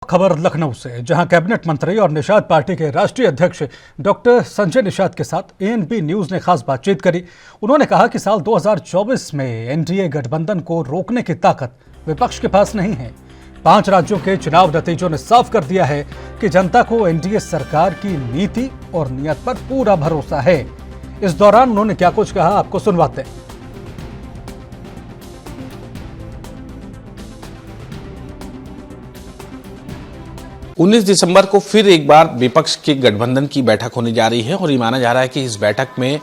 खबर लखनऊ से, जहां कैबिनेट मंत्री और निषाद पार्टी के राष्ट्रीय अध्यक्ष डॉक्टर संजय निषाद के साथ एएनबी न्यूज ने खास बातचीत करी। उन्होंने कहा कि साल 2024 में एनडीए गठबंधन को रोकने की ताकत विपक्ष के पास नहीं है। 5 राज्यों के चुनाव नतीजों ने साफ कर दिया है कि जनता को एनडीए सरकार की नीति और नीयत पर पूरा भरोसा है। इस दौरान उन्होंने क्या कुछ कहा, आपको सुनवाते हैं। 19 दिसंबर को फिर एक बार विपक्ष के गठबंधन की बैठक होने जा रही है और ये माना जा रहा है कि इस बैठक में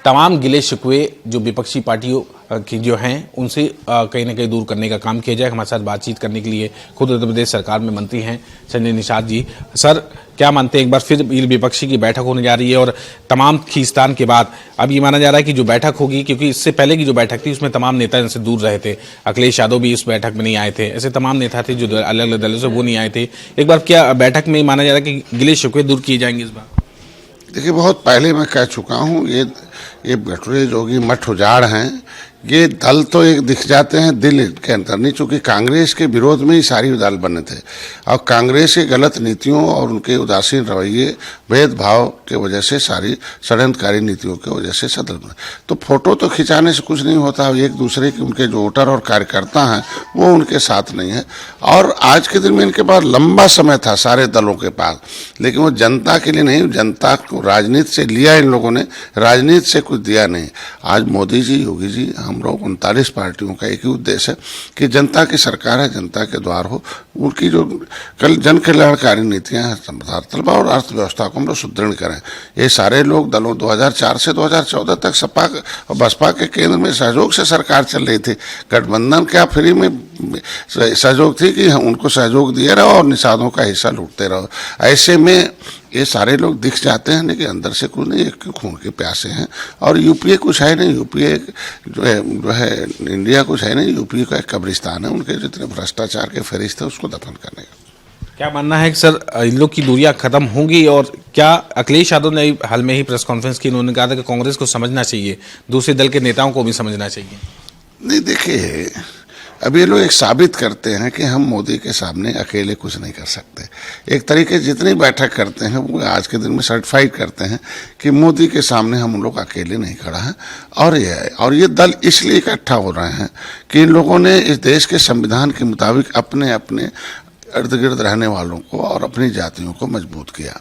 तमाम गिले शिकवे जो विपक्षी पार्टियों की जो हैं उनसे कहीं ना कहीं दूर करने का काम किया जाए। हमारे साथ बातचीत करने के लिए खुद उत्तर प्रदेश सरकार में मंत्री हैं संजय निषाद जी। सर, क्या मानते हैं, एक बार फिर विपक्षी की बैठक होने जा रही है और तमाम खींचतान के बाद अब ये माना जा रहा है कि जो बैठक होगी, क्योंकि इससे पहले की जो बैठक थी उसमें तमाम नेता इनसे दूर रहे थे। अखिलेश यादव भी इस बैठक में नहीं आए थे, ऐसे तमाम नेता थे जो अलग अलग दलों से वो नहीं आए थे। एक बार क्या बैठक में माना जा रहा है कि गिले शिकवे दूर किए जाएंगे इस बार? देखिए, बहुत पहले मैं कह चुका हूँ, ये भटूरे जोगी मठ उजाड़ हैं। ये दल तो एक दिख जाते हैं दिल के अंदर नहीं, चूंकि कांग्रेस के विरोध में ही सारी दल बने थे और कांग्रेस की गलत नीतियों और उनके उदासीन रवैये, भेदभाव के वजह से, सारी षड्यंत्रकारी नीतियों की वजह से सदल बने। तो फोटो तो खिंचाने से कुछ नहीं होता, एक दूसरे के उनके जो वोटर और कार्यकर्ता हैं वो उनके साथ नहीं है। और आज के दिन में इनके पास लंबा समय था सारे दलों के पास, लेकिन वो जनता के लिए नहीं, जनता को राजनीति से लिया इन लोगों ने, राजनीति से कुछ दिया नहीं। आज मोदी जी, योगी जी, हम लोग 39 पार्टियों का एक ही उद्देश्य है कि जनता की सरकार है, जनता के द्वार हो। उनकी जो जन कल्याणकारी नीतियां हैं, तलबा और अर्थव्यवस्था को हम लोग सुदृढ़ करें। ये सारे लोग दलों 2004 से 2014 तक सपा और बसपा के केंद्र में सहयोग से सरकार चल रही थी। गठबंधन क्या फ्री में सहयोग थी कि उनको सहयोग दिए रहो और निषादों का हिस्सा लूटते रहो। ऐसे में ये सारे लोग दिख जाते हैं, लेकिन अंदर से कुछ नहीं, एक खून के प्यासे हैं। और यूपीए कुछ है नहीं, यूपीए जो है इंडिया कुछ है नहीं, यूपीए का एक कब्रिस्तान है। उनके जितने भ्रष्टाचार के फरिश्ते थे उसको दफन करने का। क्या मानना है कि सर इन लोग की दूरियां खत्म होंगी? और क्या अखिलेश यादव ने हाल में ही प्रेस कॉन्फ्रेंस की, उन्होंने कहा था कि कांग्रेस को समझना चाहिए, दूसरे दल के नेताओं को भी समझना चाहिए? नहीं, देखिए, अब ये लोग एक साबित करते हैं कि हम मोदी के सामने अकेले कुछ नहीं कर सकते। एक तरीके जितनी बैठक करते हैं वो आज के दिन में सर्टिफाइड करते हैं कि मोदी के सामने हम लोग अकेले नहीं खड़ा हैं। और ये दल इसलिए इकट्ठा हो रहे हैं कि इन लोगों ने इस देश के संविधान के मुताबिक अपने अपने इर्द गिर्द रहने वालों को और अपनी जातियों को मजबूत किया।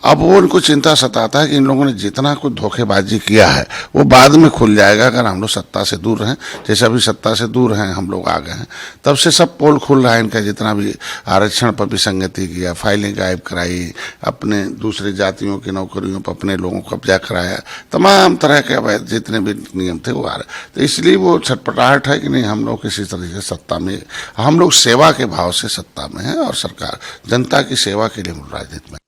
अब वो उनको चिंता सताता है कि इन लोगों ने जितना कुछ धोखेबाजी किया है वो बाद में खुल जाएगा अगर हम लोग सत्ता से दूर रहें। जैसे अभी सत्ता से दूर हैं, हम लोग आ गए हैं, तब से सब पोल खुल रहा है इनका। जितना भी आरक्षण पर विसंगति किया, फाइलें गायब कराई, अपने दूसरे जातियों की नौकरियों पर अपने लोगों को कब्जा कराया, तमाम तरह के अवैध जितने भी नियम थे वो आ रहे। तो इसलिए वो छटपटाहट है कि नहीं, हम लोग किसी तरह से सत्ता में, हम लोग सेवा के भाव से सत्ता में हैं और सरकार जनता की सेवा के लिए हम राजनीति में।